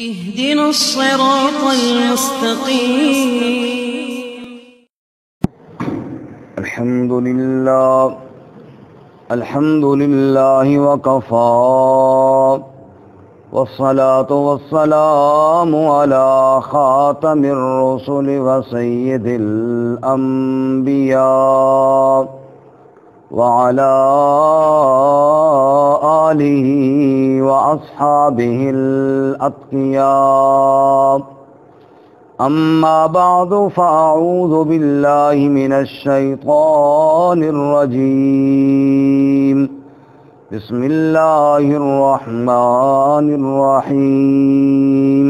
اهدنا الصراط المستقيم. الحمد لله وكفى والصلاة والسلام على خاتم الرسل وسيد الأنبياء وعلى آله وأصحابه الأتقياء. أما بعد فأعوذ بالله من الشيطان الرجيم. بسم الله الرحمن الرحيم.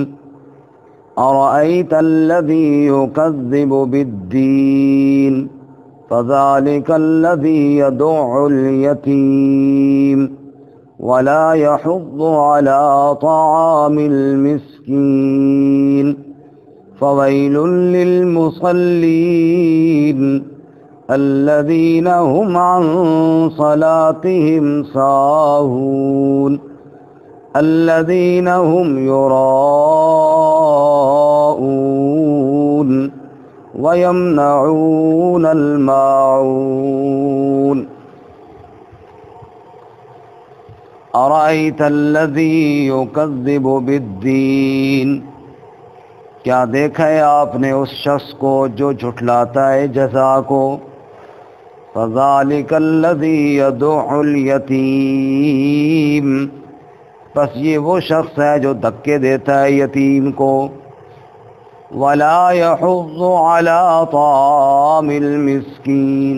أرأيت الذي يكذب بالدين فذلك الذي يدع اليتيم ولا يحض على طعام المسكين فويل للمصلين الذين هم عن صلاتهم ساهون الذين هم يراءون ويمنعون الماعون. أرأيت الذي يكذب بالدين، کیا دیکھا ہے آپ نے اس شخص کو جو جھٹلاتا ہے جزا کو. فذلك الذي يدع اليتيم، بس یہ وہ شخص ہے جو دھکے دیتا ہے یتیم کو. ولا يحض على طعام المسكين،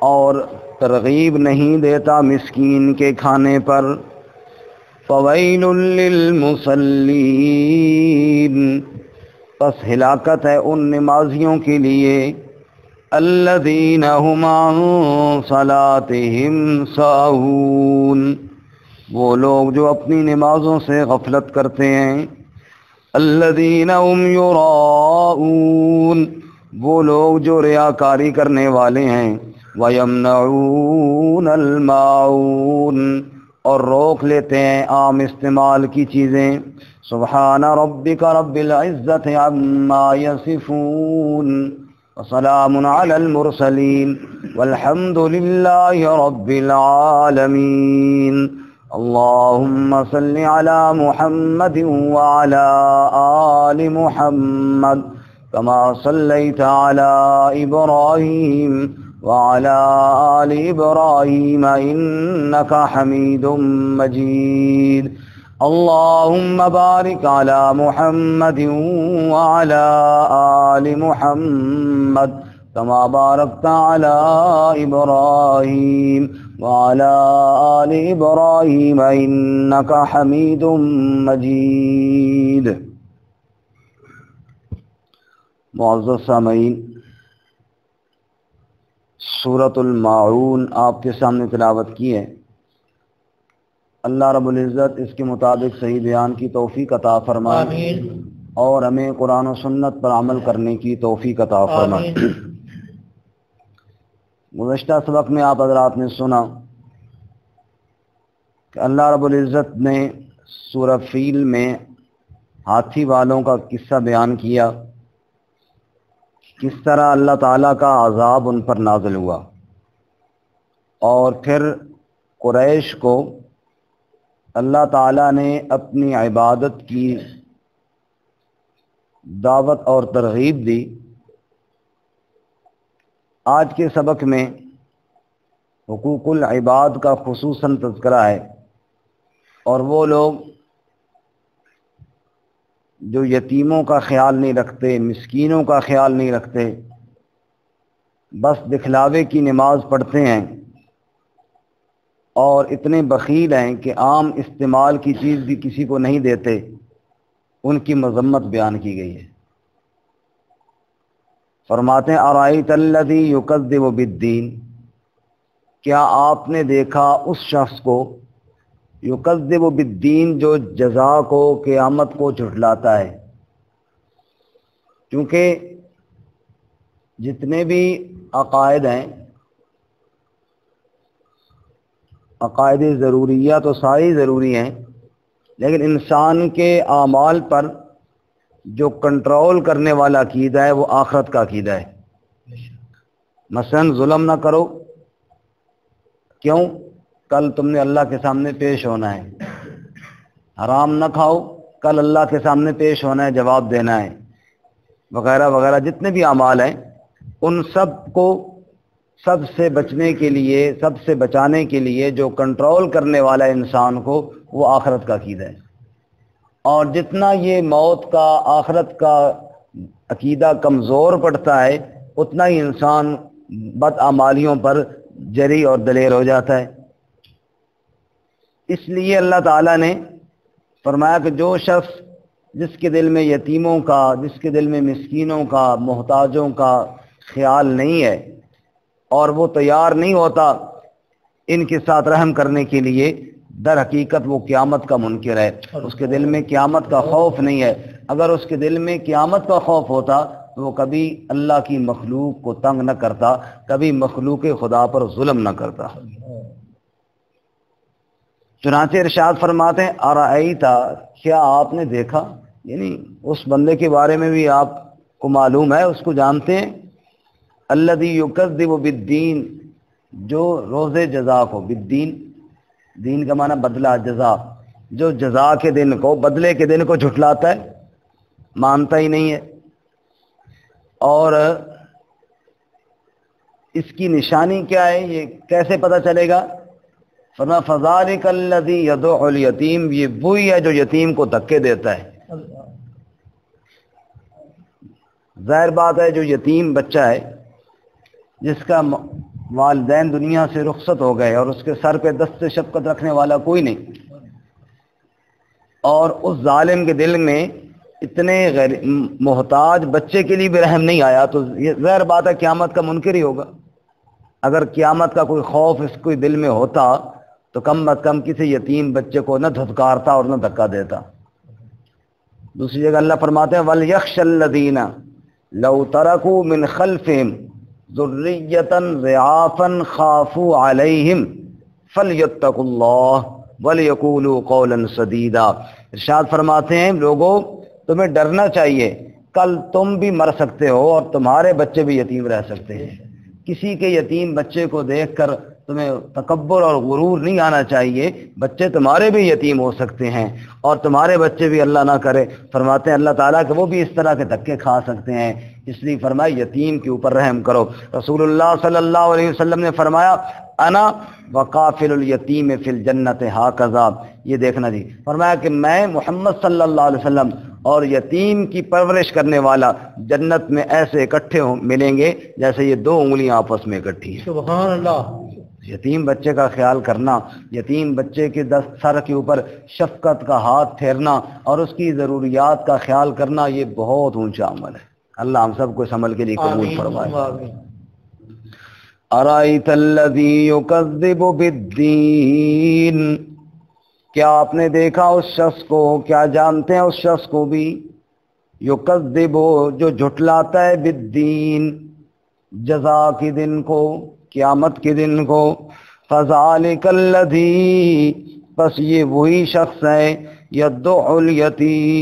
اور ترغیب نہیں دیتا مسکین کے کھانے پر. فویل للمصلین، پس ہلاکت ہے ان نمازیوں کے لیے. الذین هم عن صلاتهم ساہون، وہ لوگ جو اپنی نمازوں سے غفلت کرتے ہیں. الذین هم یراءون، وہ لوگ جو ریاکاری کرنے والے ہیں. وَيَمْنَعُونَ الْمَاعُونَ، اور روک لیتے ہیں عام استعمال کی چیزیں. سبحان ربک رب العزت عما یصفون وسلام علی المرسلین والحمد للہ رب العالمین. اللہم صل علی محمد وعلی آل محمد كما صليت على إبراهيم وعلى آل إبراهيم إنك حميد مجيد. اللهم بارك على محمد وعلى آل محمد كما باركت على إبراهيم وعلى آل إبراهيم إنك حميد مجيد. معزز سامعین، سورۃ الماعون آپ کے سامنے تلاوت کی ہے. اللہ رب العزت اس کے مطابق صحیح بیان کی توفیق عطا فرمائے. آمین. اور ہمیں قرآن و سنت پر عمل کرنے کی توفیق عطا فرمائے. گزشتہ سبق میں آپ حضرات نے سنا کہ اللہ رب العزت نے سورہ فیل میں ہاتھی والوں کا قصہ بیان کیا، کس طرح اللہ تعالیٰ کا عذاب ان پر نازل ہوا. اور پھر قریش کو اللہ تعالیٰ نے اپنی عبادت کی دعوت اور ترغیب دی. آج کے سبق میں حقوق العباد کا خصوصاً تذکرہ ہے، اور وہ لوگ جو یتیموں کا خیال نہیں رکھتے، مسکینوں کا خیال نہیں رکھتے، بس دکھلاوے کی نماز پڑھتے ہیں اور اتنے بخیل ہیں کہ عام استعمال کی چیز بھی کسی کو نہیں دیتے، ان کی مذمت بیان کی گئی ہے. فرماتے ہیں ارائیت الذی یکذب بالدین، کیا آپ نے دیکھا اس شخص کو یکذب بالدین جو جزا کو، قیامت کو جھٹلاتا ہے. کیونکہ جتنے بھی عقائد ہیں، عقائد ضروریہ تو ساری ضروری ہیں، لیکن انسان کے اعمال پر جو کنٹرول کرنے والا عقیدہ ہے وہ آخرت کا عقیدہ ہے. مثلا ظلم نہ کرو، کیوں؟ کل تم نے اللہ کے سامنے پیش ہونا ہے. حرام نہ کھاؤ، کل اللہ کے سامنے پیش ہونا ہے، جواب دینا ہے، وغیرہ وغیرہ. جتنے بھی اعمال ہیں ان سب کو سب سے بچنے کے لیے، سب سے بچانے کے لیے جو کنٹرول کرنے والا انسان کو وہ آخرت کا عقیدہ ہے. اور جتنا یہ موت کا، آخرت کا عقیدہ کمزور پڑتا ہے اتنا ہی انسان بدعمالیوں پر جری اور دلیر ہو جاتا ہے. اس لیے اللہ تعالیٰ نے فرمایا کہ جو شخص جس کے دل میں یتیموں کا، جس کے دل میں مسکینوں کا، محتاجوں کا خیال نہیں ہے اور وہ تیار نہیں ہوتا ان کے ساتھ رحم کرنے کے لیے، در حقیقت وہ قیامت کا منکر ہے. اس کے دل میں قیامت کا خوف نہیں ہے. اگر اس کے دل میں قیامت کا خوف ہوتا تو وہ کبھی اللہ کی مخلوق کو تنگ نہ کرتا، کبھی مخلوق خدا پر ظلم نہ کرتا. چنانچہ ارشاد فرماتے ہیں ارائیتا، کیا آپ نے دیکھا، یعنی اس بندے کے بارے میں بھی آپ کو معلوم ہے، اس کو جانتے ہیں، الذی یکذب بالدین، جو روز جزا کو، بالدین دین کا معنی بدلہ، جزا، جو جزا کے دن کو، بدلے کے دن کو جھٹلاتا ہے، مانتا ہی نہیں ہے. اور اس کی نشانی کیا ہے، یہ کیسے پتہ چلے گا؟ فرمایا فذالک الذی یدعو الیتیم، یہ وہی ہے جو یتیم کو دھکے دیتا ہے. ظاہر بات ہے جو یتیم بچہ ہے جس کا والدین دنیا سے رخصت ہو گئے اور اس کے سر پہ دست شفقت رکھنے والا کوئی نہیں، اور اس ظالم کے دل میں اتنے غیر محتاج بچے کے لیے بھی رحم نہیں آیا، تو یہ ظاہر بات ہے قیامت کا منکر ہی ہوگا. اگر قیامت کا کوئی خوف اس کے دل میں ہوتا تو کم از کم کسی یتیم بچے کو نہ دھتکارتا اور نہ دھکا دیتا. دوسری جگہ اللہ فرماتے ہیں وَلْيَخْشَ الَّذِينَ لَوْ تَرَكُوا مِنْ خَلْفِهِمْ ذُرِّيَّةً ضِعَافًا خَافُوا عَلَيْهِمْ فَلْيَتَّقُوا اللَّهَ وَلْيَقُولُوا قَوْلًا سَدِيدًا. ارشاد فرماتے ہیں لوگوں تمہیں ڈرنا چاہیے، کل تم بھی مر سکتے ہو اور تمہارے بچے بھی یتیم رہ سکتے ہیں. کسی کے یتیم بچے کو دیکھ کر تمہیں تکبر اور غرور نہیں آنا چاہیے. بچے تمہارے بھی یتیم ہو سکتے ہیں اور تمہارے بچے بھی اللہ نہ کرے فرماتے ہیں اللہ تعالیٰ کہ وہ بھی اس طرح کے دھکے کھا سکتے ہیں. اس لیے فرمایا یتیم کے اوپر رحم کرو. رسول اللہ صلی اللہ علیہ وسلم نے فرمایا انا وقافل الیتیم فی الجنت ہاکذا. یہ دیکھنا جی، فرمایا کہ میں محمد صلی اللہ علیہ وسلم اور یتیم کی پرورش کرنے والا جنت میں ایسے اکٹھے ملیں گے جیسے یہ دو انگلیاں آپس میں اکٹھی ہیں. سبحان اللہ. یتیم بچے کا خیال کرنا، یتیم بچے کے سر کے اوپر شفقت کا ہاتھ پھیرنا اور اس کی ضروریات کا خیال کرنا، یہ بہت اونچا عمل ہے. اللہ ہم سب کو اس عمل کے لیے قبول فرمائے. آمین. ارائیت الذی یکذب بالدین، کیا آپ نے دیکھا اس شخص کو، کیا جانتے ہیں اس شخص کو بھی، یکذب جو جھٹلاتا ہے، بالدین جزا کے دن کو، قیامت کے دن کو. فذالک الذی، بس یہ وہی شخص ہے، یدعو الیتیم،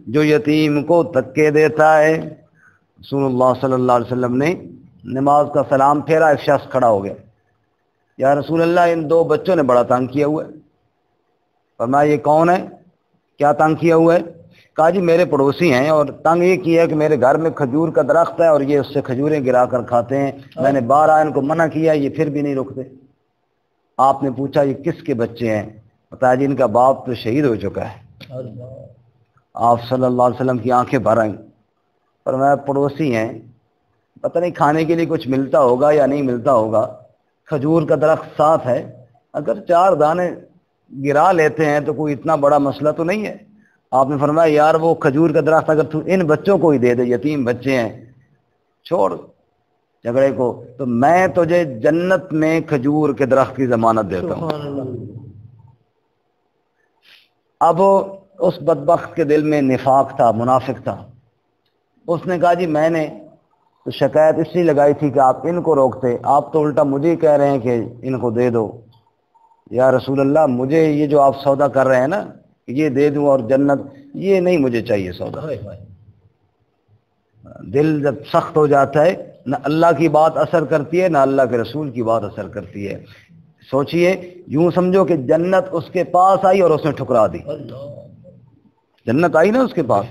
جو یتیم کو دھکے دیتا ہے. رسول اللہ صلی اللہ علیہ وسلم نے نماز کا سلام پھیرا، ایک شخص کھڑا ہو گیا، یا رسول اللہ ان دو بچوں نے بڑا تنگ کیا ہوا ہے. فرمایا یہ کون ہے، کیا تنگ کیا ہوا ہے؟ کہا جی میرے پڑوسی ہیں اور تنگ یہ کیا کہ میرے گھر میں کھجور کا درخت ہے اور یہ اس سے کھجوریں گرا کر کھاتے ہیں. میں نے بار ان کو منع کیا، یہ پھر بھی نہیں رکتے. آپ نے پوچھا یہ کس کے بچے ہیں؟ بتایا جی ان کا باپ تو شہید ہو چکا ہے. آپ صلی اللہ علیہ وسلم کی آنکھیں بھر آئیں. فرمایا پڑوسی ہیں، پتہ نہیں کھانے کے لیے کچھ ملتا ہوگا یا نہیں ملتا ہوگا، کھجور کا درخت ساتھ ہے، اگر 4 دانے گرا لیتے ہیں تو کوئی اتنا بڑا مسئلہ تو نہیں ہے. آپ نے فرمایا یار وہ کھجور کا درخت اگر تو ان بچوں کو ہی دے دے، یتیم بچے ہیں، چھوڑ جھگڑے کو، تو میں تجھے جنت میں کھجور کے درخت کی ضمانت دیتا ہوں. سبحان اللہ. اب اس بدبخت کے دل میں نفاق تھا، منافق تھا. اس نے کہا جی میں نے تو شکایت اس لیے لگائی تھی کہ آپ ان کو روکتے، آپ تو الٹا مجھے کہہ رہے ہیں کہ ان کو دے دو. یا رسول اللہ مجھے یہ جو آپ سودا کر رہے ہیں نا یہ دے دوں اور جنت، یہ نہیں مجھے چاہیے سودا۔ دل جب سخت ہو جاتا ہے نہ اللہ کی بات اثر کرتی ہے نہ اللہ کے رسول کی بات اثر کرتی ہے۔ سوچئے یوں سمجھو کہ جنت اس کے پاس آئی اور اس نے ٹھکرا دی۔ جنت آئی نا اس کے پاس،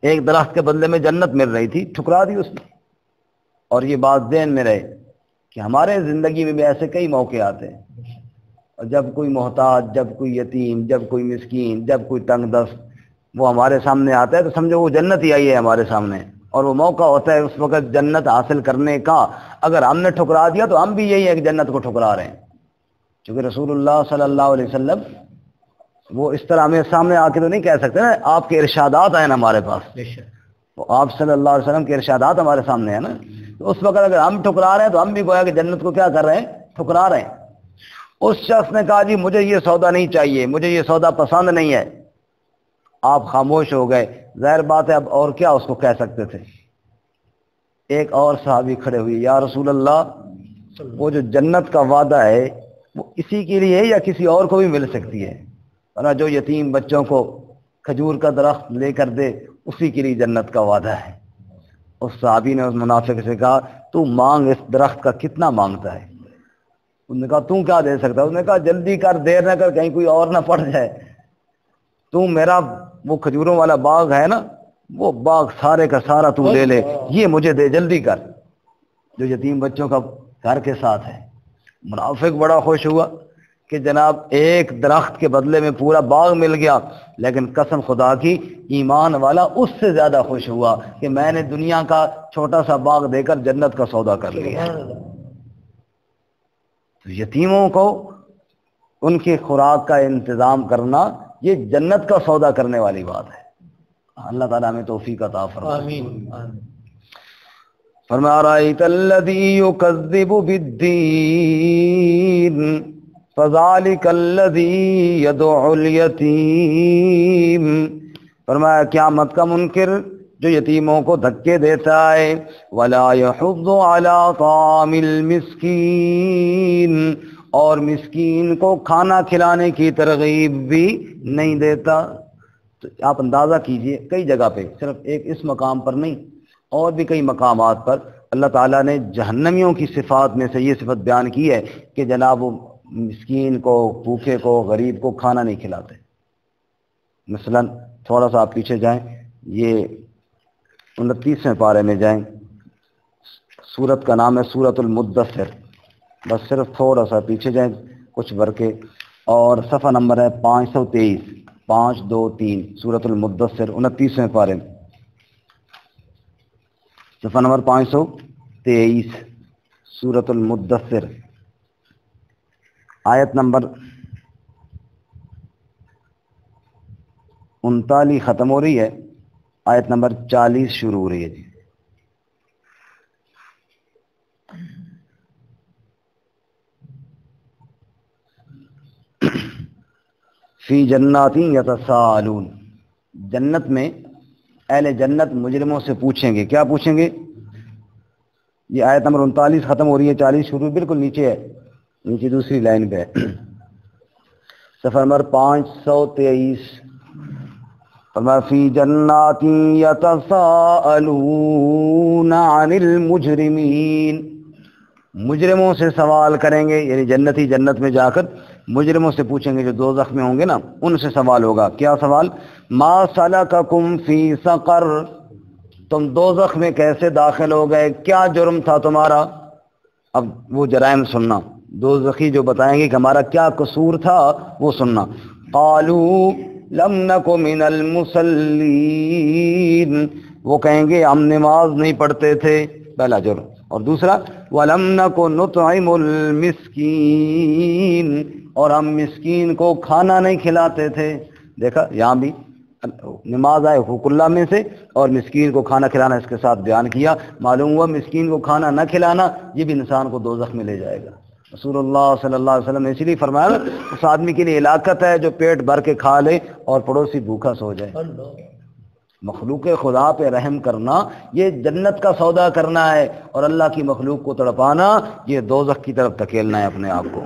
ایک درخت کے بدلے میں جنت مل رہی تھی، ٹھکرا دی اس نے۔ اور یہ بات ذہن میں رہے کہ ہمارے زندگی میں بھی ایسے کئی موقع آتے ہیں، اور جب کوئی محتاج، جب کوئی یتیم، جب کوئی مسکین، جب کوئی تنگ دست وہ ہمارے سامنے آتا ہے تو سمجھو وہ جنت ہی آئی ہے ہمارے سامنے، اور وہ موقع ہوتا ہے اس وقت جنت حاصل کرنے کا۔ اگر ہم نے ٹھکرا دیا تو ہم بھی یہی ہے کہ جنت کو ٹھکرا رہے ہیں، کیونکہ رسول اللہ صلی اللہ علیہ وسلم وہ اس طرح ہمیں سامنے آ کے تو نہیں کہہ سکتے نا، آپ کے ارشادات آئے نا ہمارے پاس، تو آپ صلی اللہ علیہ وسلم کے ارشادات ہمارے سامنے ہیں نا، تو اس وقت اگر ہم ٹھکرا رہے ہیں تو ہم بھی گویا کہ جنت کو کیا کر رہے ہیں، ٹھکرا رہے ہیں۔ اس شخص نے کہا جی مجھے یہ سودا نہیں چاہیے، مجھے یہ سودا پسند نہیں ہے۔ آپ خاموش ہو گئے، ظاہر بات ہے اب اور کیا اس کو کہہ سکتے تھے۔ ایک اور صحابی کھڑے ہوئے، یا رسول اللہ وہ جو جنت کا وعدہ ہے وہ اسی کے لیے ہے یا کسی اور کو بھی مل سکتی ہے؟ ورنہ جو یتیم بچوں کو کھجور کا درخت لے کر دے اسی کے لیے جنت کا وعدہ ہے۔ اس صحابی نے اس منافق سے کہا تو مانگ اس درخت کا کتنا مانگتا ہے؟ انہوں نے کہا تو کیا دے سکتا ہے؟ انہوں نے کہا جلدی کر، دیر نہ کر، کہیں کوئی اور نہ پڑ جائے۔ تو میرا وہ کھجوروں والا باغ ہے نا، وہ باغ سارے کا سارا تو لے لے، یہ مجھے دے، جلدی کر، جو یتیم بچوں کا گھر کے ساتھ ہے۔ منافق بڑا خوش ہوا کہ جناب ایک درخت کے بدلے میں پورا باغ مل گیا، لیکن قسم خدا کی ایمان والا اس سے زیادہ خوش ہوا کہ میں نے دنیا کا چھوٹا سا باغ دے کر جنت کا سودا کر لیا۔ تو یتیموں کو ان کی خوراک کا انتظام کرنا یہ جنت کا سودا کرنے والی بات ہے۔ اللہ تعالیٰ ہمیں توفیق عطا فرمائے۔ آمین۔ فرمایا رأیت الذی یکذب بالدین فذلک الذی یدعو الیتیم۔ فرمایا قیامت کا منکر جو یتیموں کو دھکے دیتا ہے، ولا یحض علی طعام المسکین، اور مسکین کو کھانا کھلانے کی ترغیب بھی نہیں دیتا۔ تو آپ اندازہ کیجئے کئی جگہ پہ، صرف ایک اس مقام پر نہیں اور بھی کئی مقامات پر اللہ تعالیٰ نے جہنمیوں کی صفات میں سے یہ صفت بیان کی ہے کہ جناب وہ مسکین کو، بھوکے کو، غریب کو کھانا نہیں کھلاتے۔ مثلا تھوڑا سا آپ پیچھے جائیں، یہ 29ویں پارے میں جائیں، سورت کا نام ہے سورۃ المدثر، بس صرف تھوڑا سا پیچھے جائیں کچھ برکے، اور صفحہ نمبر ہے 523، 523 سورۃ المدثر 29ویں پارے، صفحہ نمبر 523 سورۃ المدثر، آیت نمبر 39 ختم ہو رہی ہے، آیت نمبر 40 شروع ہو رہی ہے جی۔ فی جنات یتساءلون، جنت میں اہل جنت مجرموں سے پوچھیں گے، کیا پوچھیں گے؟ یہ آیت نمبر 39 ختم ہو رہی ہے، 40 شروع، بالکل نیچے ہے، نیچے دوسری لائن پہ ہے، صفحہ نمبر 523۔ فرمایا فی جنات یتساءلون عن المجرمین، مجرموں سے سوال کریں گے، یعنی جنتی جنت میں جا کر مجرموں سے پوچھیں گے، جو دوزخ میں ہوں گے نا ان سے سوال ہوگا۔ کیا سوال؟ ما سلککم فی سقر، تم دوزخ میں کیسے داخل ہو گئے، کیا جرم تھا تمہارا؟ اب وہ جرائم سننا، دوزخی جو بتائیں گے کہ ہمارا کیا قصور تھا وہ سننا۔ قالوا لم نک من المصلین، وہ کہیں گے ہم نماز نہیں پڑھتے تھے، پہلا جرم، اور دوسرا وَلَمْ نَكُ نُطْعِمُ الْمِسْكِينَ، اور ہم مسکین کو کھانا نہیں کھلاتے تھے۔ دیکھا یہاں بھی نماز آئے حقوق اللہ میں سے اور مسکین کو کھانا کھلانا اس کے ساتھ بیان کیا، معلوم ہوا مسکین کو کھانا نہ کھلانا یہ بھی انسان کو دوزخ میں لے جائے گا۔ رسول اللہ صلی اللہ علیہ وسلم نے اسی لیے فرمایا اس آدمی کے لیے ہلاکت ہے جو پیٹ بھر کے کھا لے اور پڑوسی بھوکا سو جائے۔ مخلوق خدا پہ رحم کرنا یہ جنت کا سودا کرنا ہے، اور اللہ کی مخلوق کو تڑپانا یہ دوزخ کی طرف دھکیلنا ہے اپنے آپ کو۔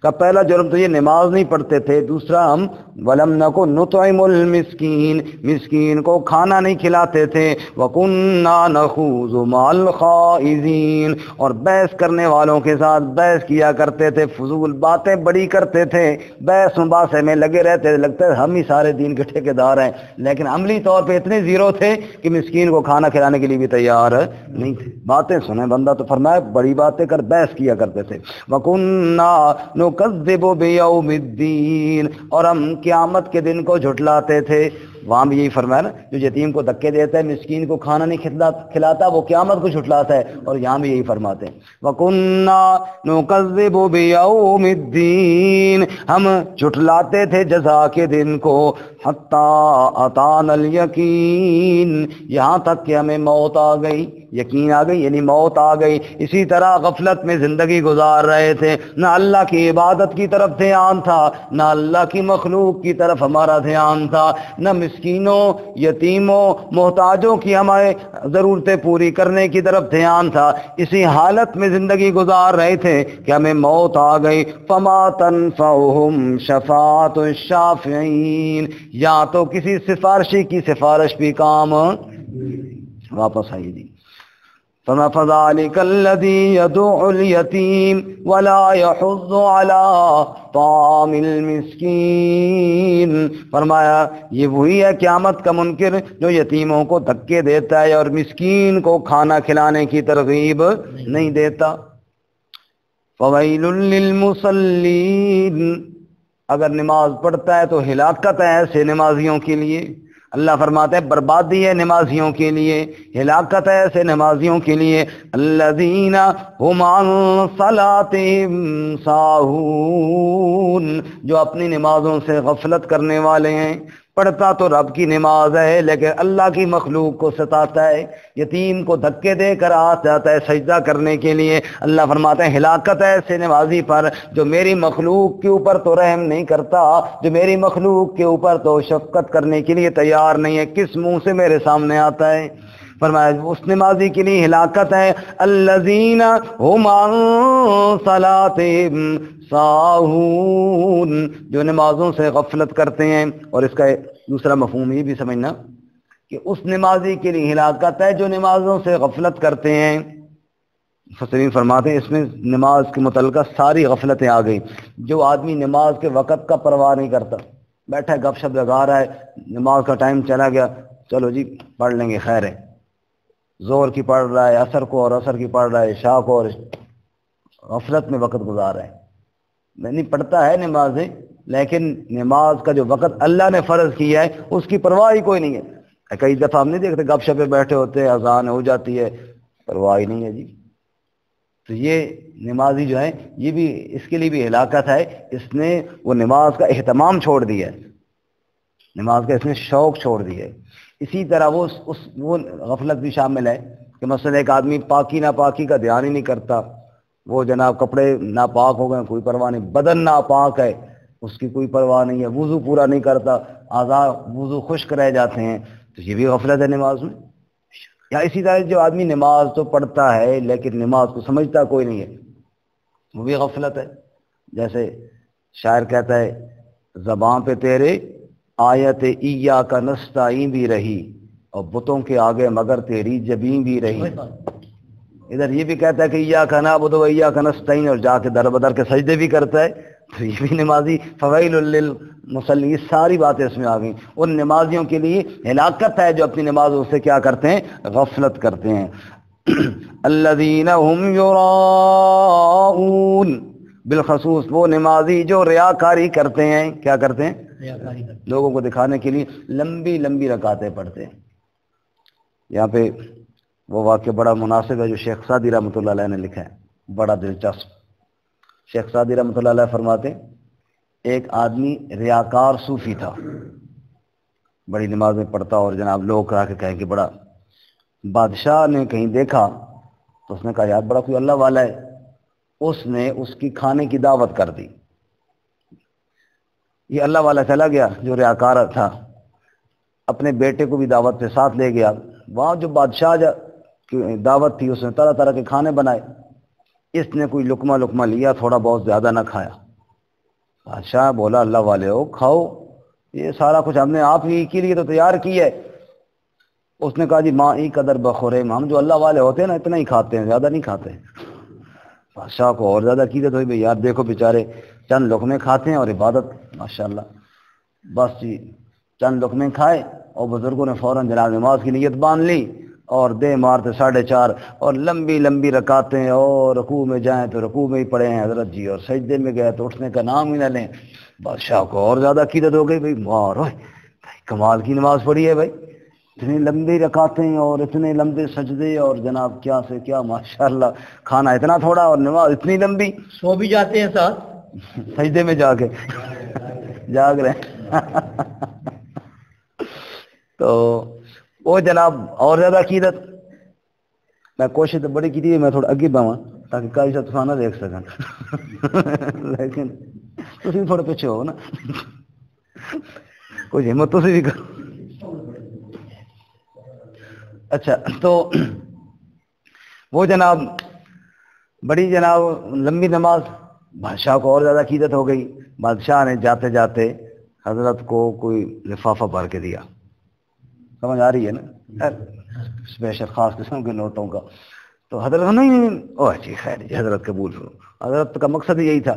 کا پہلا جرم تو یہ نماز نہیں پڑھتے تھے، دوسرا ہم وَلَمْ نَكُ نُطْعِمُ الْمِسْكِينَ، مسکین کو کھانا نہیں کھلاتے تھے، وَكُنَّا نَخُوضُ مَعَ الْخَائِضِينَ، اور بحث کرنے والوں کے ساتھ بحث کیا کرتے تھے، فضول باتیں بڑی کرتے تھے، بحث مباحثے میں لگے رہتے، لگتا ہے ہم ہی سارے دین کے ٹھیکیدار ہیں، لیکن عملی طور پہ اتنے زیرو تھے کہ مسکین کو کھانا کھلانے کے لیے بھی تیار نہیں تھے۔ باتیں سنیں بندہ تو فرمایا بڑی باتیں کر، بحث کیا کرتے تھے۔ وَكُنَّا نُكَذِّبُ بِيَوْمِ الدِّينِ، اور ہم قیامت کے دن کو جھٹلاتے تھے۔ وہاں بھی یہی فرمایا نا، جو یتیم کو دھکے دیتا ہے، مسکین کو کھانا نہیں کھلاتا، وہ قیامت کو جھٹلاتا ہے، اور یہاں بھی یہی فرماتے ہیں وَكُنَّا نُكَذِّبُ بِيَوْمِ الدِّينِ، ہم جھٹلاتے تھے جزا کے دن کو، حَتَّى أَتَانَا الْيَقِينَ، یہاں تک کہ ہمیں موت آ گئی، یقین آ گئی یعنی موت آ گئی۔ اسی طرح غفلت میں زندگی گزار رہے تھے، نہ اللہ کی عبادت کی طرف دھیان تھا، نہ اللہ کی مخلوق کی طرف ہمارا دھیان تھا، نہ مسکینوں، یتیموں، محتاجوں کی ہمارے ضرورتیں پوری کرنے کی طرف دھیان تھا۔ اسی حالت میں زندگی گزار رہے تھے کہ ہمیں موت آ گئی۔ فما تنفعهم شفاعت الشافعین، یا تو کسی سفارشی کی سفارش بھی کام واپس آئی دی۔ فَذَلِكَ الَّذِي يَدُعُّ الْيَتِيمَ وَلَا يَحُضُّ عَلَىٰ طَعَامِ الْمِسْكِينِ، فرمایا یہ وہی ہے قیامت کا منکر جو یتیموں کو دھکے دیتا ہے اور مسکین کو کھانا کھلانے کی ترغیب نہیں دیتا۔ فَوَيْلٌ لِّلْمُصَلِّينَ، اگر نماز پڑھتا ہے تو ہلاکت ہے ایسے نمازیوں کے لیے۔ اللہ فرماتے ہیں بربادی ہے نمازیوں کے لیے، ہلاکت ہے ایسے نمازیوں کے لیے۔ الذین هم عن صلاتهم ساہون، جو اپنی نمازوں سے غفلت کرنے والے ہیں۔ پڑھتا تو رب کی نماز ہے لیکن اللہ کی مخلوق کو ستاتا ہے، یتیم کو دھکے دے کر آ جاتا ہے سجدہ کرنے کے لیے۔ اللہ فرماتے ہیں ہلاکت ہے ایسے نمازی پر جو میری مخلوق کے اوپر تو رحم نہیں کرتا، جو میری مخلوق کے اوپر تو شفقت کرنے کے لیے تیار نہیں ہے، کس منہ سے میرے سامنے آتا ہے۔ فرمایا اس نمازی کے لیے ہلاکت ہے۔ الذین هم عن صلاتهم ساہون، جو نمازوں سے غفلت کرتے ہیں۔ اور اس کا دوسرا مفہوم یہ بھی سمجھنا کہ اس نمازی کے لیے ہلاکت ہے جو نمازوں سے غفلت کرتے ہیں۔ مفسرین فرماتے ہیں اس میں نماز کے متعلقہ ساری غفلتیں آ گئی۔ جو آدمی نماز کے وقت کا پرواہ نہیں کرتا، بیٹھا گپ شپ لگا رہا ہے، نماز کا ٹائم چلا گیا، چلو جی پڑھ لیں گے خیر ہے، زور کی پڑھ رہا ہے، عصر کو اور عصر کی پڑھ رہا ہے، عشاء کو، اور غفلت میں وقت گزار رہا ہے۔ میں نہیں پڑھتا ہے نمازیں، لیکن نماز کا جو وقت اللہ نے فرض کیا ہے اس کی پرواہ ہی کوئی نہیں ہے۔ کئی دفعہ ہم نہیں دیکھتے گپ شپے بیٹھے ہوتے ہیں، اذان ہو جاتی ہے، پرواہ ہی نہیں ہے جی۔ تو یہ نمازی جو ہے یہ بھی اس کے لیے بھی ہلاکت ہے، اس نے وہ نماز کا اہتمام چھوڑ دیا ہے، نماز کا اس نے شوق چھوڑ دیا ہے۔ اسی طرح وہ غفلت بھی شامل ہے کہ مثلا ایک آدمی پاکی ناپاکی کا دھیان ہی نہیں کرتا، وہ جناب کپڑے ناپاک ہو گئے کوئی پرواہ نہیں، بدن ناپاک ہے اس کی کوئی پرواہ نہیں ہے، وضو پورا نہیں کرتا، اعضاء وضو خشک رہ جاتے ہیں، تو یہ بھی غفلت ہے نماز میں۔ یا اسی طرح جو آدمی نماز تو پڑھتا ہے لیکن نماز کو سمجھتا کوئی نہیں ہے، وہ بھی غفلت ہے۔ جیسے شاعر کہتا ہے زباں پہ تیرے آیت ایاک نستعین بھی رہی اور بتوں کے آگے مگر تیری جبیں بھی رہی۔ ادھر یہ بھی کہتا ہے کہ ایاک نعبد و ایاک نستعین اور جا کے در بدر کے سجدے بھی کرتا ہے، تو یہ بھی نمازی۔ فویل للمصلی، ساری باتیں اس میں آ گئیں۔ ان نمازیوں کے لیے ہلاکت ہے جو اپنی نمازوں سے کیا کرتے ہیں؟ غفلت کرتے ہیں۔ الذین هم یراؤون، بالخصوص وہ نمازی جو ریاکاری کرتے ہیں۔ کیا کرتے ہیں؟ ریاکاری کرتے ہیں، لوگوں کو دکھانے کے لیے لمبی لمبی رکعتیں پڑھتے ہیں۔ یہاں پہ وہ واقعہ بڑا مناسب ہے جو شیخ سعدی رحمۃ اللہ علیہ نے لکھا ہے، بڑا دلچسپ۔ شیخ سعدی رحمۃ اللہ علیہ فرماتے ہیں ایک آدمی ریاکار صوفی تھا، بڑی نمازیں پڑھتا اور جناب لوگ آ کے کہیں کہ بڑا، بادشاہ نے کہیں دیکھا تو اس نے کہا یار بڑا کوئی اللہ والا ہے، اس نے اس کی کھانے کی دعوت کر دی۔ یہ اللہ والا چلا گیا جو ریاکار تھا، اپنے بیٹے کو بھی دعوت پہ ساتھ لے گیا. وہاں جو بادشاہ کی دعوت تھی اس نے طرح طرح کے کھانے بنائے. اس نے کوئی لقمہ لیا، تھوڑا بہت زیادہ نہ کھایا. بادشاہ بولا اللہ والے ہو کھاؤ، یہ سارا کچھ ہم نے آپ ہی کے لیے تو تیار کی ہے. اس نے کہا جی ماں ای قدر بخورے، ہم جو اللہ والے ہوتے ہیں نا اتنا ہی کھاتے ہیں، زیادہ نہیں کھاتے. بادشاہ کو اور زیادہ قیدت ہوئی، بھائی یار دیکھو بیچارے چند لقمے کھاتے ہیں اور عبادت ماشاءاللہ. بس جی چند لقمے کھائے اور بزرگوں نے فوراً جناب نماز کی نیت باندھ لی اور دے مارتے 4:30 اور لمبی رکعتیں، اور رکوع میں جائیں تو رکوع میں ہی پڑے ہیں حضرت جی، اور سجدے میں گئے تو اٹھنے کا نام ہی نہ لیں. بادشاہ کو اور زیادہ عقیدت ہو گئی، بھائی مارو بھائی کمال کی نماز پڑھی ہے بھائی، اتنی لمبی رکعتیں اور اتنے لمبے سجدے، اور جناب کیا سے کیا ماشاءاللہ، کھانا اتنا تھوڑا اور نماز اتنی لمبی. سو بھی جاتے ہیں ساتھ سجدے میں جا کے جاگ رہے ہیں. تو وہ جناب اور زیادہ عقیدت. میں کوشش تو بڑی کی تھی میں تھوڑا اگے باواں تاکہ کائی سا تفانہ دیکھ سکیں، لیکن تسی تھوڑے پیچھے ہو نا، کچھ ہمت تسی بھی کرو. اچھا تو وہ جناب بڑی جناب لمبی نماز. بادشاہ کو اور زیادہ عقیدت ہو گئی. بادشاہ نے جاتے جاتے حضرت کو کوئی لفافہ بھر کے دیا. سمجھ آ رہی ہے نا، اسپیشل خاص قسم کے نوٹوں کا. تو حضرت نہیں اوہ جی خیر جی حضرت قبول فرما. حضرت کا مقصد یہی تھا،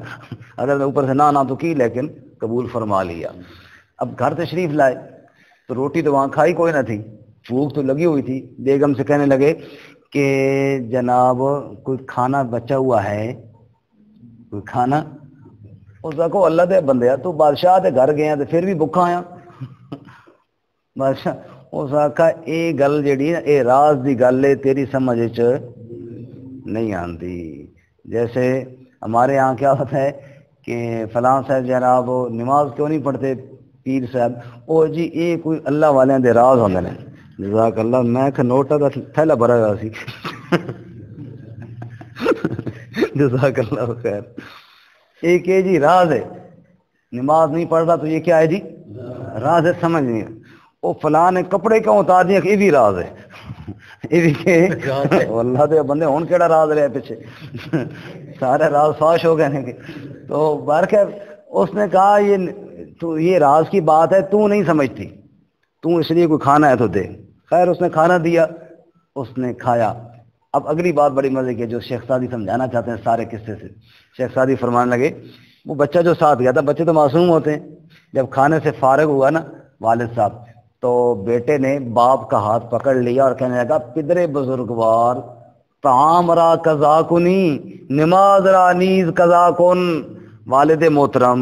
حضرت نے اوپر سے نہ تو کی لیکن قبول فرما لیا. اب گھر تشریف لائے تو روٹی تو وہاں کھائی کوئی نہ تھی، بھوک تو لگی ہوئی تھی. بیگم سے کہنے لگے کہ جناب کوئی کھانا بچا ہوا ہے، کوئی کھانا. اس کو اللہ دے بندیا تو بادشاہ دے گھر گیا تو پھر بھی بھوکا آیا. بادشاہ اس آخا اے گل جیڑی اے راز دی گل ہے، تیری سمجھ وچ نہیں آندی. جیسے ہمارے یہاں کیا ہوتا ہے کہ فلاں صاحب جناب نماز کیوں نہیں پڑھتے پیر صاحب، او جی اے کوئی اللہ والے دے راز ہوندے نے. جزاک اللہ. میں کہ نوٹا دا تھیلا بھرا ہوا سی. جزاک اللہ خیر. ایک یہ جی راز ہے، نماز نہیں پڑھ رہا تو یہ کیا ہے جی راز ہے، سمجھ نہیں. وہ فلاں نے کپڑے کیوں اتار دیے، یہ بھی راز ہے. یہ بھی کہ اللہ دے بندے ہون کیڑا راز رہے پیچھے، سارے راز فاش ہو گئے ہیں. تو بہرکیف اس نے کہا یہ راز کی بات ہے، تو نہیں سمجھتی، تو اس لیے کوئی کھانا ہے تو دے. خیر اس نے کھانا دیا، اس نے کھایا. اب اگلی بات بڑی مزے کی جو شیخ سعدی سمجھانا چاہتے ہیں سارے قصے سے. شیخ سعدی فرمانے لگے وہ بچہ جو ساتھ گیا تھا، بچے تو معصوم ہوتے ہیں، جب کھانے سے فارغ ہوا نا والد صاحب تو بیٹے نے باپ کا ہاتھ پکڑ لیا اور کہنے لگا پدرے بزرگوار طعام را قضا کنی نماز را نیز قضا کن. والد محترم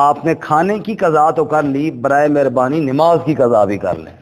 آپ نے کھانے کی قضا تو کر لی، برائے مہربانی نماز کی قضا بھی کر لیں،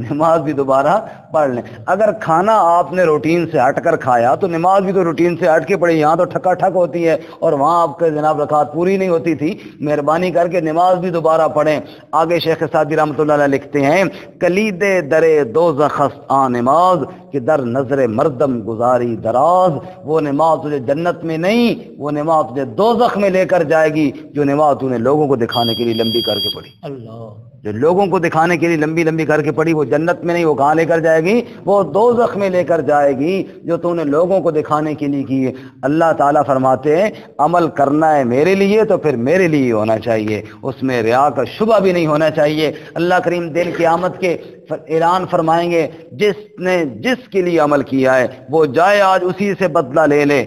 نماز بھی دوبارہ پڑھ لیں. اگر کھانا آپ نے روٹین سے ہٹ کر کھایا تو نماز بھی تو روٹین سے ہٹ کے پڑھی. یہاں تو ٹھکا ٹھک ہوتی ہے اور وہاں آپ کے جناب رکعت پوری نہیں ہوتی تھی. مہربانی کر کے نماز بھی دوبارہ پڑھیں. آگے شیخ سعدی رحمۃ اللہ علیہ لکھتے ہیں کلید درے دوزخ است آ نماز کہ در نظر مردم گزاری دراز. وہ نماز تجھے جنت میں نہیں، وہ نماز تجھے دوزخ میں لے کر جائے گی جو نماز تو نے لوگوں کو دکھانے کے لیے لمبی کر کے پڑھی. اللہ جو لوگوں کو دکھانے کے لیے لمبی کر کے پڑھی وہ جنت میں نہیں، وہ کہاں لے کر جائے گی؟ وہ دوزخ میں لے کر جائے گی جو تو نے لوگوں کو دکھانے کے لیے کی ہے. اللہ تعالیٰ فرماتے ہیں عمل کرنا ہے میرے لیے تو پھر میرے لیے ہونا چاہیے، اس میں ریا کا شبہ بھی نہیں ہونا چاہیے. اللہ کریم دن قیامت کے اعلان فرمائیں گے جس نے جس کے لیے عمل کیا ہے وہ جائے آج اسی سے بدلہ لے لے.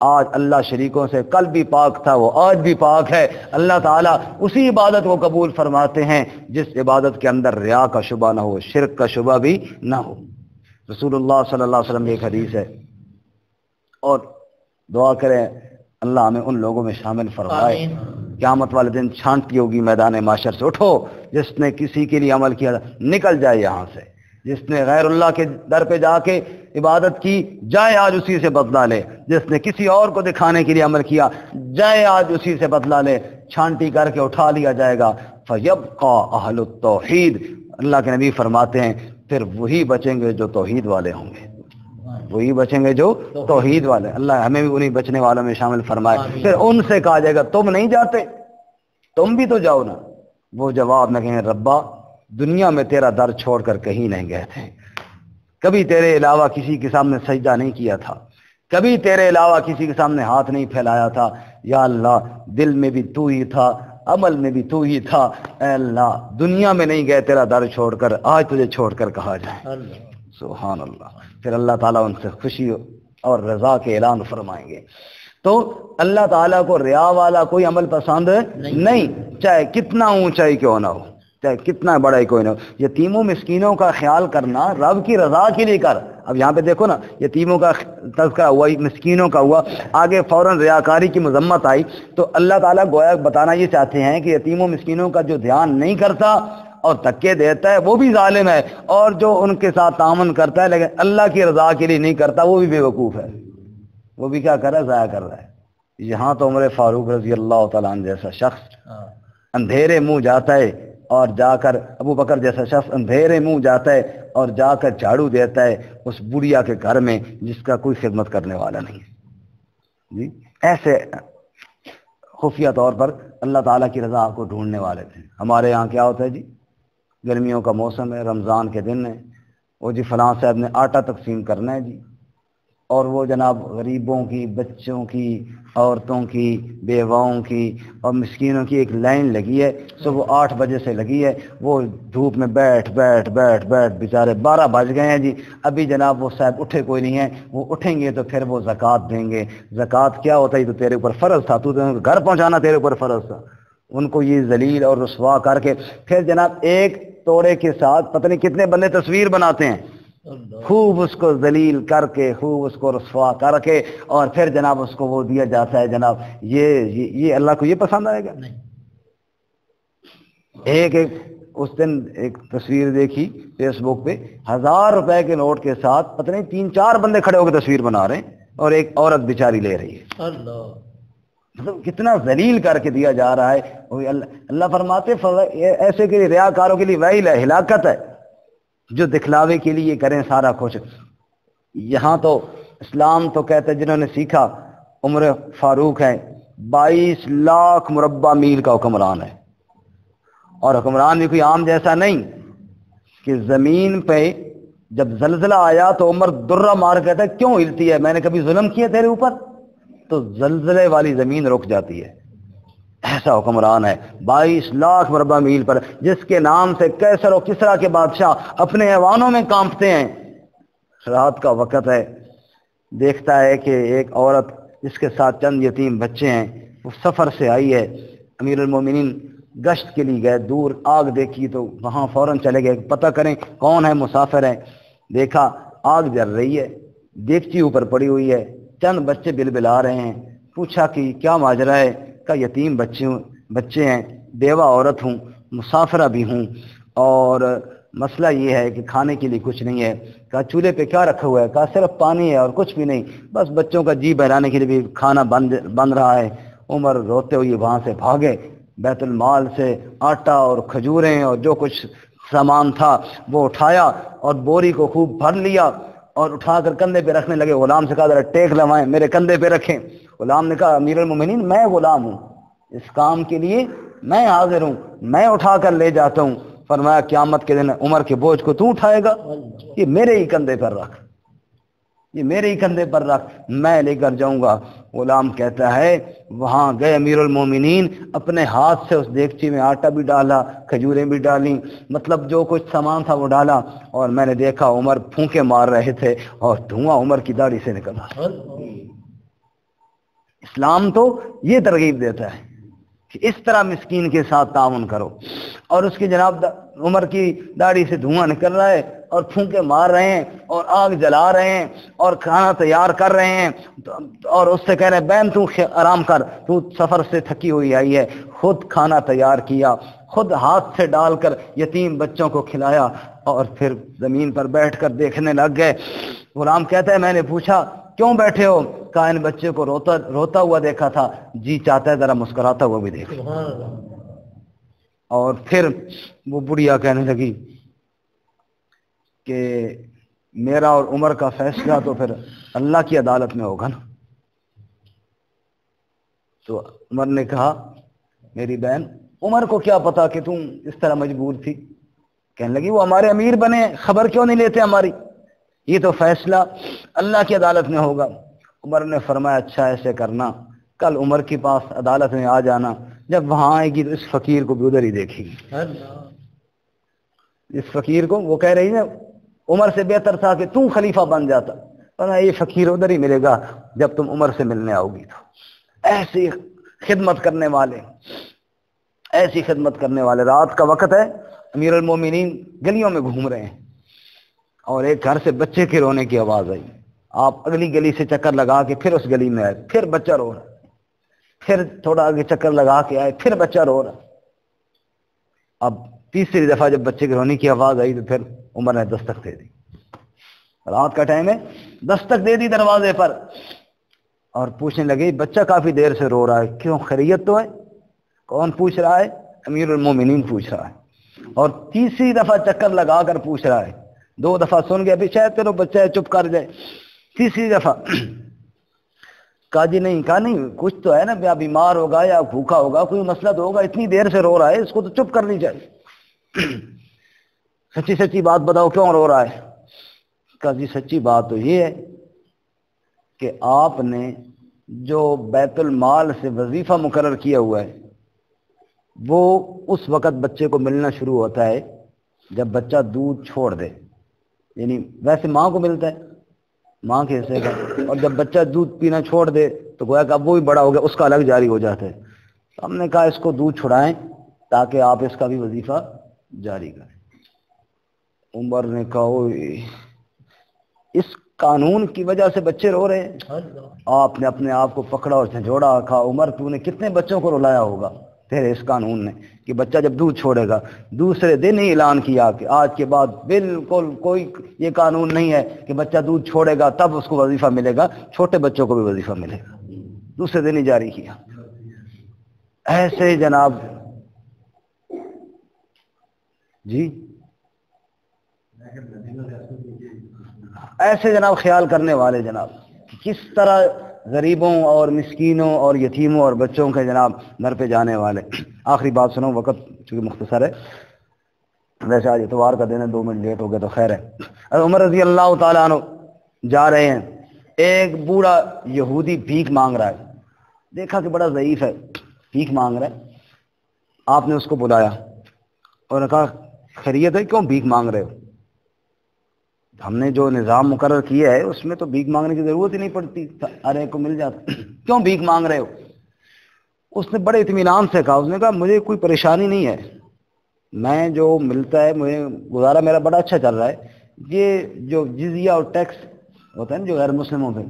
آج اللہ شریکوں سے کل بھی پاک تھا، وہ آج بھی پاک ہے. اللہ تعالیٰ اسی عبادت کو قبول فرماتے ہیں جس عبادت کے اندر ریا کا شبہ نہ ہو، شرک کا شبہ بھی نہ ہو. رسول اللہ صلی اللہ علیہ وسلم کی ایک حدیث ہے اور دعا کریں اللہ ہمیں ان لوگوں میں شامل فرمائے. قیامت والے دن چھانٹی ہوگی میدان معاشر سے، اٹھو جس نے کسی کے لیے عمل کیا نکل جائے یہاں سے. جس نے غیر اللہ کے در پہ جا کے عبادت کی جائے آج اسی سے بدلہ لے. جس نے کسی اور کو دکھانے کے لیے عمل کیا جائے آج اسی سے بدلہ لے. چھانٹی کر کے اٹھا لیا جائے گا. فیبقى اہل التوحید، اللہ کے نبی فرماتے ہیں پھر وہی بچیں گے جو توحید والے ہوں گے، وہی بچیں گے جو توحید والے. اللہ ہمیں بھی انہی بچنے والوں میں شامل فرمائے. پھر ان سے کہا جائے گا تم نہیں جاتے، تم بھی تو جاؤ نا. وہ جواب نہ کہیں ربا دنیا میں تیرا در چھوڑ کر کہیں نہیں گئے تھے، کبھی تیرے علاوہ کسی کے سامنے سجدہ نہیں کیا تھا، کبھی تیرے علاوہ کسی کے سامنے ہاتھ نہیں پھیلایا تھا۔ یا اللہ دل میں بھی تو ہی تھا، عمل میں بھی تو ہی تھا، اے اللہ دنیا میں نہیں گئے تیرا در چھوڑ کر، آج تجھے چھوڑ کر کہا جائے۔ سبحان اللہ۔ پھر اللہ تعالیٰ ان سے خوشی اور رضا کے اعلان فرمائیں گے۔ تو اللہ تعالیٰ کو ریا والا کوئی عمل پسند نہیں، چاہے کتنا اونچائی کیوں نہ ہو، چاہے کتنا بڑا ہی کوئی نہ ہو۔ یتیموں مسکینوں کا خیال کرنا رب کی رضا کے لیے کر۔ اب یہاں پہ دیکھو نا، یتیموں کا تذکرہ ہوا، مسکینوں کا ہوا، آگے فوراً ریاکاری کی مذمت آئی، تو اللہ تعالیٰ گویا بتانا یہ چاہتے ہیں کہ یتیموں مسکینوں کا جو دھیان نہیں کرتا اور دھکے دیتا ہے وہ بھی ظالم ہے، اور جو ان کے ساتھ تعاون کرتا ہے لیکن اللہ کی رضا کے لیے نہیں کرتا وہ بھی بے وقوف ہے، وہ بھی کیا کر رہا ہے، ضائع کر رہا ہے۔ یہاں تو عمر فاروق رضی اللہ تعالیٰ عنہ جیسا شخص اندھیرے منہ جاتا ہے اور جا کر، ابو بکر جیسا شخص اندھیرے منہ جاتا ہے اور جا کر جھاڑو دیتا ہے اس بڑھیا کے گھر میں جس کا کوئی خدمت کرنے والا نہیں ہے جی۔ ایسے خفیہ طور پر اللہ تعالیٰ کی رضا کو ڈھونڈنے والے تھے۔ ہمارے یہاں کیا ہوتا ہے جی، گرمیوں کا موسم ہے، رمضان کے دن ہے، وہ جی فلاں صاحب نے آٹا تقسیم کرنا ہے جی، اور وہ جناب غریبوں کی، بچوں کی، عورتوں کی، بیواؤں کی اور مسکینوں کی ایک لائن لگی ہے، صبح 8 بجے سے لگی ہے، وہ دھوپ میں بیٹھ بیچارے 12 بج گئے ہیں جی، ابھی جناب وہ صاحب اٹھے کوئی نہیں ہے، وہ اٹھیں گے تو پھر وہ زکوٰۃ دیں گے۔ زکوٰۃ کیا ہوتا ہے، تو تیرے اوپر فرض تھا، تو گھر پہنچانا تیرے اوپر فرض تھا۔ ان کو یہ ذلیل اور رسوا کر کے پھر جناب ایک توڑے کے ساتھ پتہ نہیں کتنے بندے تصویر بناتے ہیں، خوب اس کو ذلیل کر کے، خوب اس کو رسوا کر کے، اور پھر جناب اس کو وہ دیا جاتا ہے۔ جناب یہ اللہ کو یہ پسند آئے گا؟ نہیں۔ ایک اس دن ایک تصویر دیکھی فیس بک پہ، 1000 روپے کے نوٹ کے ساتھ پتہ نہیں 3-4 بندے کھڑے ہو کے تصویر بنا رہے ہیں اور ایک عورت بیچاری لے رہی ہے۔ مطلب کتنا ذلیل کر کے دیا جا رہا ہے۔ اللہ فرماتے ایسے کے لیے، ریاکاروں کے لیے ویل ہے، ہلاکت ہے، جو دکھلاوے کے لیے کریں سارا کچھ۔ یہاں تو اسلام تو کہتے ہیں جنہوں نے سیکھا، عمر فاروق ہے، 22 لاکھ مربع میل کا حکمران ہے، اور حکمران بھی کوئی عام جیسا نہیں کہ زمین پہ جب زلزلہ آیا تو عمر درہ مار کہتا ہے کیوں ہلتی ہے، میں نے کبھی ظلم کیا تیرے اوپر؟ تو زلزلے والی زمین رک جاتی ہے۔ ایسا حکمران ہے 22 لاکھ مربع میل پر، جس کے نام سے کیسر و کسرا کے بادشاہ اپنے ایوانوں میں کانپتے ہیں۔ رات کا وقت ہے، دیکھتا ہے کہ ایک عورت جس کے ساتھ چند یتیم بچے ہیں وہ سفر سے آئی ہے، امیر المومنین گشت کے لیے گئے، دور آگ دیکھی تو وہاں فوراً چلے گئے پتہ کریں کون ہے، مسافر ہے۔ دیکھا آگ جل رہی ہے، دیگچی اوپر پڑی ہوئی ہے، چند بچے بلبلا رہے ہیں، پوچھا کہ کیا ماجرا ہے؟ کا یتیم بچے ہیں، بیوہ عورت ہوں، مسافرہ بھی ہوں، اور مسئلہ یہ ہے کہ کھانے کے لیے کچھ نہیں ہے۔ کہا چولہے پہ کیا رکھا ہوا ہے؟ کہا صرف پانی ہے اور کچھ بھی نہیں، بس بچوں کا جی بہلانے کے لیے بھی کھانا بن رہا ہے۔ عمر روتے ہوئے وہاں سے بھاگے، بیت المال سے آٹا اور کھجوریں اور جو کچھ سامان تھا وہ اٹھایا اور بوری کو خوب بھر لیا اور اٹھا کر کندھے پہ رکھنے لگے۔ غلام سے کہا ذرا ٹیک لوائیں، میرے کندھے پہ رکھیں۔ غلام نے کہا امیر المومنین میں غلام ہوں، اس کام کے لیے میں حاضر ہوں، میں اٹھا کر لے جاتا ہوں۔ فرمایا قیامت کے دن عمر کے بوجھ کو تو اٹھائے گا؟ یہ میرے ہی کندھے پر رکھ، یہ میرے ہی کندھے پر رکھ، میں لے کر جاؤں گا۔ غلام کہتا ہے وہاں گئے امیر المومنین، اپنے ہاتھ سے اس دیگچی میں آٹا بھی ڈالا، کھجوریں بھی ڈالیں، مطلب جو کچھ سامان تھا وہ ڈالا، اور میں نے دیکھا عمر پھونکے مار رہے تھے اور دھواں عمر کی داڑھی سے نکل رہا۔ اسلام تو یہ ترغیب دیتا ہے کہ اس طرح مسکین کے ساتھ تعاون کرو، اور اس کی جناب عمر کی داڑھی سے دھواں نکل رہا ہے اور پھونکے مار رہے ہیں اور آگ جلا رہے ہیں اور کھانا تیار کر رہے ہیں، اور اس سے کہہ رہے ہیں بہن تو آرام کر، تو سفر سے تھکی ہوئی آئی ہے۔ خود کھانا تیار کیا، خود ہاتھ سے ڈال کر یتیم بچوں کو کھلایا، اور پھر زمین پر بیٹھ کر دیکھنے لگ گئے۔ غلام کہتا ہے میں نے پوچھا کیوں بیٹھے ہو؟ کہا ان بچے کو روتا ہوا دیکھا تھا، جی چاہتا ہے ذرا مسکراتا ہوا بھی دیکھ۔ اور پھر وہ بڑھیا کہنے لگی کہ میرا اور عمر کا فیصلہ تو پھر اللہ کی عدالت میں ہوگا نا۔ تو عمر نے کہا میری بہن عمر کو کیا پتا کہ تم اس طرح مجبور تھی، کہنے لگی وہ ہمارے امیر بنے، خبر کیوں نہیں لیتے ہماری؟ یہ تو فیصلہ اللہ کی عدالت میں ہوگا۔ عمر نے فرمایا اچھا ایسے کرنا، کل عمر کے پاس عدالت میں آ جانا، جب وہاں آئے گی تو اس فقیر کو بھی ادھر ہی دیکھے گی۔ اس فقیر کو وہ کہہ رہی نا عمر سے بہتر تھا کہ تم خلیفہ بن جاتا، ورنہ یہ فقیر ادھر ہی ملے گا جب تم عمر سے ملنے آؤ گی۔ تو ایسی خدمت کرنے والے، ایسی خدمت کرنے والے۔ رات کا وقت ہے، امیر المومنین گلیوں میں گھوم رہے ہیں اور ایک گھر سے بچے کے رونے کی آواز آئی۔ آپ اگلی گلی سے چکر لگا کے پھر اس گلی میں آئے، پھر بچہ رو رہا، پھر تھوڑا آگے چکر لگا کے آئے، پھر بچہ رو رہا۔ اب تیسری دفعہ جب بچے کے رونے کی آواز آئی تو پھر عمر نے دستک دے دی، رات کا ٹائم ہے، دستک دے دی دروازے پر اور پوچھنے لگے بچہ کافی دیر سے رو رہا ہے، کیوں خیریت تو ہے؟ کون پوچھ رہا ہے؟ امیر المومنین پوچھ رہا ہے، اور تیسری دفعہ چکر لگا کر پوچھ رہا ہے۔ 2 دفعہ سن گیا، ابھی شاید چلو بچہ ہے چپ کر جائے۔ تیسری دفعہ کہا جی نہیں، کہا نہیں کچھ تو ہے نا، یا بیمار ہوگا یا بھوکا ہوگا، کوئی مسئلہ تو ہوگا، اتنی دیر سے رو رہا ہے، اس کو تو چپ کرنی چاہیے۔ سچی سچی بات بتاؤ کیوں رو رہا ہے؟ کہا جی سچی بات تو یہ ہے کہ آپ نے جو بیت المال سے وظیفہ مقرر کیا ہوا ہے وہ اس وقت بچے کو ملنا شروع ہوتا ہے جب بچہ دودھ چھوڑ دے، یعنی ویسے ماں کو ملتا ہے ماں کے حصے کا، اور جب بچہ دودھ پینا چھوڑ دے تو گویا کہ اب وہ بھی بڑا ہو گیا، اس کا الگ جاری ہو جاتا ہے۔ ہم نے کہا اس کو دودھ چھڑائیں تاکہ آپ اس کا بھی وظیفہ جاری کریں۔ عمر نے کہا اوئے، اس قانون کی وجہ سے بچے رو رہے ہیں؟ آپ نے اپنے آپ کو پکڑا اور جھنجھوڑا، کہا عمر تو نے کتنے بچوں کو رلایا ہوگا تیرے اس قانون نے کہ بچہ جب دودھ چھوڑے گا، دوسرے دن ہی اعلان کیا کہ آج کے بعد بالکل کوئی یہ قانون نہیں ہے کہ بچہ دودھ چھوڑے گا تب اس کو وظیفہ ملے گا، چھوٹے بچوں کو بھی وظیفہ ملے گا، دوسرے دن ہی جاری کیا۔ ایسے جناب جی ایسے جناب خیال کرنے والے جناب، کس طرح غریبوں اور مسکینوں اور یتیموں اور بچوں کے جناب گھر پہ جانے والے۔ آخری بات سنو، وقت چونکہ مختصر ہے، ویسے آج اتوار کا دن ہے، 2 منٹ لیٹ ہو گیا تو خیر ہے۔ عمر رضی اللہ تعالیٰ عنہ جا رہے ہیں، ایک بوڑھا یہودی بھیک مانگ رہا ہے، دیکھا کہ بڑا ضعیف ہے، بھیک مانگ رہا ہے۔ آپ نے اس کو بلایا اور کہا خیریت ہے، کیوں بھیک مانگ رہے ہو؟ ہم نے جو نظام مقرر کیا ہے اس میں تو بھیک مانگنے کی ضرورت ہی نہیں پڑتی، ہر ایک کو مل جاتا، کیوں بھیک مانگ رہے ہو؟ اس نے بڑے اطمینان سے کہا، اس نے کہا مجھے کوئی پریشانی نہیں ہے، میں جو ملتا ہے مجھے گزارا میرا بڑا اچھا چل رہا ہے، یہ جو جزیہ اور ٹیکس ہوتا ہے نا جو غیر مسلموں پہ،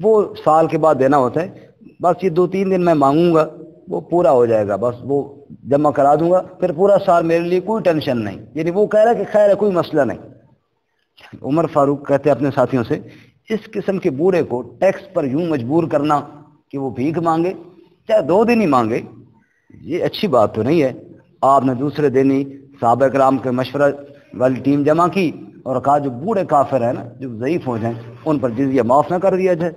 وہ سال کے بعد دینا ہوتا ہے، بس یہ 2-3 دن میں مانگوں گا وہ پورا ہو جائے گا، بس وہ جمع کرا دوں گا، پھر پورا سال میرے لیے کوئی ٹینشن نہیں۔ یعنی وہ کہہ رہا ہے کہ خیر ہے، کوئی مسئلہ نہیں۔ عمر فاروق کہتے ہیں اپنے ساتھیوں سے، اس قسم کے بوڑھے کو ٹیکس پر یوں مجبور کرنا کہ وہ بھیک مانگے، چاہے 2 دن ہی مانگے، یہ اچھی بات تو نہیں ہے۔ آپ نے دوسرے دن ہی صحابہ کرام کے مشورہ والی ٹیم جمع کی اور کہا جو بوڑھے کافر ہیں نا، جو ضعیف ہو جائیں، ان پر جزیہ معاف نہ کر دیا جائے؟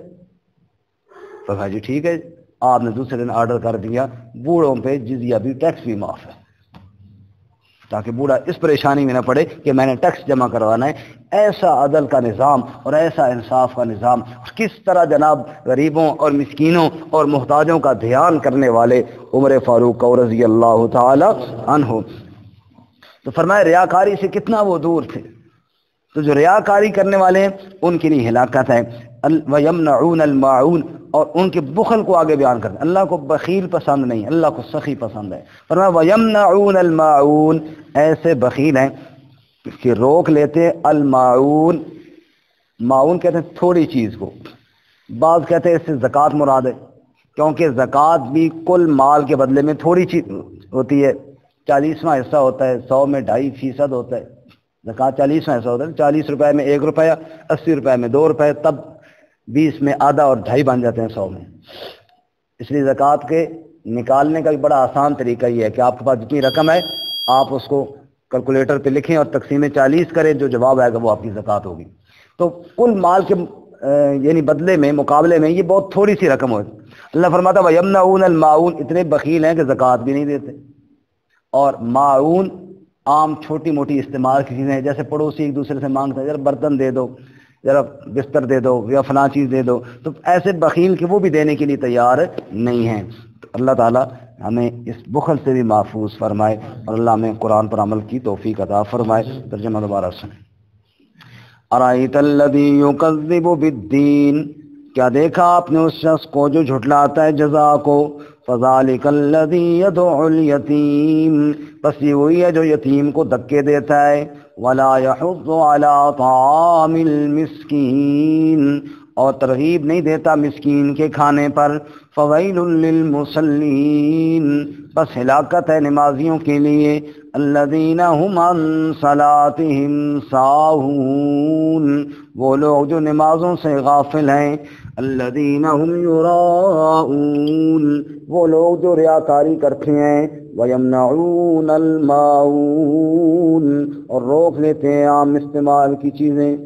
تو کہا جی ٹھیک ہے۔ آپ نے دوسرے دن آرڈر کر دیا بوڑھوں پہ جزیہ بھی، ٹیکس بھی معاف ہے، تاکہ بوڑھا اس پریشانی میں نہ پڑے کہ میں نے ٹیکس جمع کروانا ہے۔ ایسا عدل کا نظام اور ایسا انصاف کا نظام، کس طرح جناب غریبوں اور مسکینوں اور محتاجوں کا دھیان کرنے والے عمر فاروق رضی اللہ تعالی عنہ۔ تو فرمایا ریاکاری سے کتنا وہ دور تھے۔ تو جو ریاکاری کرنے والے ہیں ان کے لیے ہلاکت ہے۔ وَيَمْنَعُونَ الْمَاعُونَ، اور ان کے بخل کو آگے بیان کرتے ہیں۔ اللہ کو بخیل پسند نہیں، اللہ کو سخی پسند ہے۔ فرمایا وَيَمْنَعُونَ الْمَاعُونَ، ایسے بخیل ہیں کہ روک لیتے الماعون، معاون کہتے ہیں تھوڑی چیز کو، بعض کہتے ہیں اس سے زکوٰۃ مراد ہے، کیونکہ زکوٰۃ بھی کل مال کے بدلے میں تھوڑی چیز ہوتی ہے، 40واں حصہ ہوتا ہے، 100 میں 2.5% ہوتا ہے، زکوٰۃ 40واں حصہ ہوتا ہے، 40 روپے میں 1 روپیہ، 80 روپے میں 2 روپے، تب 20 میں آدھا اور 2.5 بن جاتے ہیں 100 میں۔ اس لیے زکوٰۃ کے نکالنے کا بھی بڑا آسان طریقہ یہ ہے کہ آپ کے پاس جتنی رقم ہے آپ اس کو کیلکولیٹر پہ لکھیں اور تقسیم 40 کریں، جو جواب آئے گا وہ آپ کی زکوٰۃ ہوگی۔ تو کل مال کے یعنی بدلے میں، مقابلے میں یہ بہت تھوڑی سی رقم ہوتی۔ اللہ فرماتا ہے وَيَمْنَعُونَ الْمَاعُونَ، اتنے بخیل ہیں کہ زکوٰۃ بھی نہیں دیتے۔ اور معاون عام چھوٹی موٹی استعمال کی چیزیں، جیسے پڑوسی ایک دوسرے سے مانگتے ہیں ذرا برتن دے دو، ذرا بستر دے دو یا فلاں چیز دے دو، تو ایسے بخیل کہ وہ بھی دینے کے لیے تیار نہیں ہیں۔ تو اللہ تعالیٰ ہمیں اس بخل سے بھی محفوظ فرمائے اور اللہ ہمیں قرآن پر عمل کی توفیق عطا فرمائے۔ ترجمہ دوبارہ سنیں۔ ارائیت الذی یکذب بالدین، کیا دیکھا آپ نے اس شخص کو جو جھٹلاتا ہے جزا کو، فذالک الذی یدعو الیتیم، بس یہ وہی ہے جو یتیم کو دھکے دیتا ہے، ولا یحض علی طعام المسکین، اور ترغیب نہیں دیتا مسکین کے کھانے پر، فویل للمصلین، بس ہلاکت ہے نمازیوں کے لیے، الذین هم عن صلاتهم ساہون، وہ لوگ جو نمازوں سے غافل ہیں، الذین هم یراؤون، وہ لوگ جو ریاکاری کرتے ہیں، ویمنعون الماعون، اور روک لیتے ہیں عام استعمال کی چیزیں،